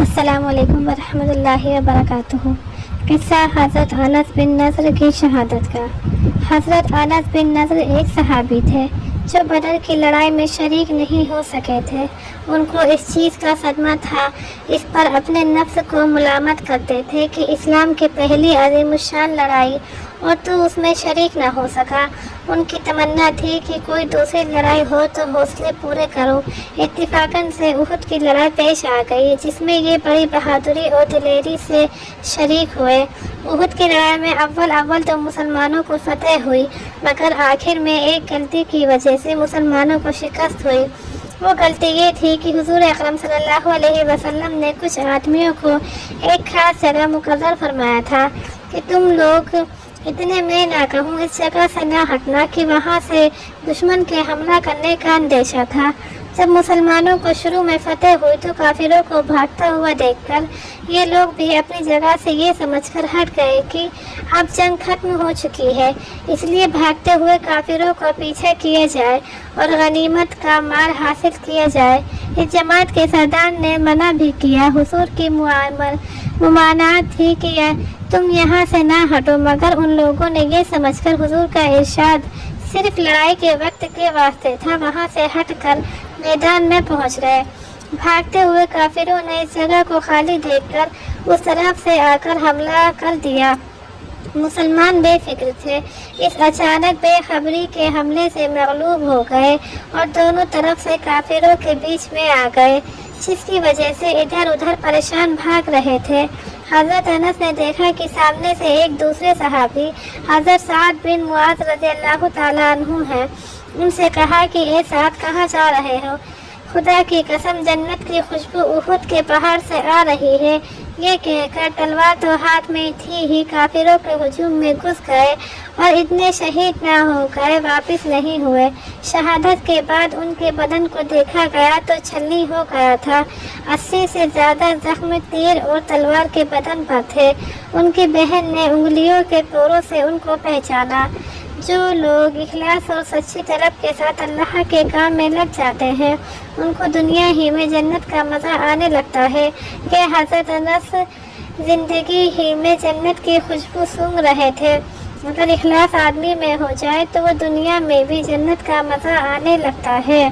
السلام علیکم ورحمۃ اللہ وبرکاتہ۔ قصہ حضرت انس بن نضر کی شہادت کا۔ حضرت انس بن نضر ایک صحابی تھے جو بدر کی لڑائی میں شریک نہیں ہو سکے تھے۔ ان کو اس چیز کا صدمہ تھا، اس پر اپنے نفس کو ملامت کرتے تھے کہ اسلام کی پہلی عظیم الشان لڑائی اور تو اس میں شریک نہ ہو سکا۔ ان کی تمنا تھی کہ کوئی دوسری لڑائی ہو تو حوصلے پورے کرو۔ اتفاقاً سے احد کی لڑائی پیش آ گئی جس میں یہ بڑی بہادری اور دلیری سے شریک ہوئے۔ احد کی لڑائی میں اول تو مسلمانوں کو فتح ہوئی، مگر آخر میں ایک غلطی کی وجہ سے مسلمانوں کو شکست ہوئی۔ وہ غلطی یہ تھی کہ حضور اکرم صلی اللہ علیہ وسلم نے کچھ آدمیوں کو ایک خاص جگہ مقرر فرمایا تھا کہ تم لوگ اتنے میں نہ کہوں اس جگہ سے نہ ہٹنا، کہ وہاں سے دشمن کے حملہ کرنے کا اندیشہ تھا۔ جب مسلمانوں کو شروع میں فتح ہوئی تو کافروں کو بھاگتا ہوا دیکھ کر یہ لوگ بھی اپنی جگہ سے یہ سمجھ کر ہٹ گئے کہ اب جنگ ختم ہو چکی ہے، اس لیے بھاگتے ہوئے کافروں کو پیچھے کیا جائے اور غنیمت کا مال حاصل کیا جائے۔ اس جماعت کے سردار نے منع بھی کیا۔ حضور کی ممانعت تھی کہ تم یہاں سے نہ ہٹو، مگر ان لوگوں نے یہ سمجھ کر حضور کا ارشاد صرف لڑائی کے وقت کے واسطے تھا، وہاں سے ہٹ کر میدان میں پہنچ گئے۔ بھاگتے ہوئے کافروں نے اس جگہ کو خالی دیکھ کر اس طرف سے آ کر حملہ کر دیا۔ مسلمان بے فکر تھے، اس اچانک بے خبری کے حملے سے مغلوب ہو گئے اور دونوں طرف سے کافروں کے بیچ میں آ گئے، جس کی وجہ سے ادھر ادھر پریشان بھاگ رہے تھے۔ حضرت انس نے دیکھا کہ سامنے سے ایک دوسرے صحابی حضرت سعد بن معاذ رضی اللہ تعالیٰ عنہ ہیں۔ ان سے کہا کہ اے سعد، کہاں جا رہے ہو؟ خدا کی قسم جنت کی خوشبو احد کے پہاڑ سے آ رہی ہے۔ یہ کہہ کر تلوار تو ہاتھ میں تھی ہی کافروں کے ہجوم میں گھس گئے اور اتنے شہید نہ ہو گئے واپس نہیں ہوئے۔ شہادت کے بعد ان کے بدن کو دیکھا گیا تو چھلنی ہو گیا تھا۔ 80 سے زیادہ زخم تیر اور تلوار کے بدن پر تھے۔ ان کی بہن نے انگلیوں کے توڑوں سے ان کو پہچانا۔ جو لوگ اخلاص اور سچی طلب کے ساتھ اللہ کے کام میں لگ جاتے ہیں ان کو دنیا ہی میں جنت کا مزہ آنے لگتا ہے کہ حضرت انس زندگی ہی میں جنت کی خوشبو سونگھ رہے تھے۔ اگر اخلاص آدمی میں ہو جائے تو وہ دنیا میں بھی جنت کا مزہ آنے لگتا ہے۔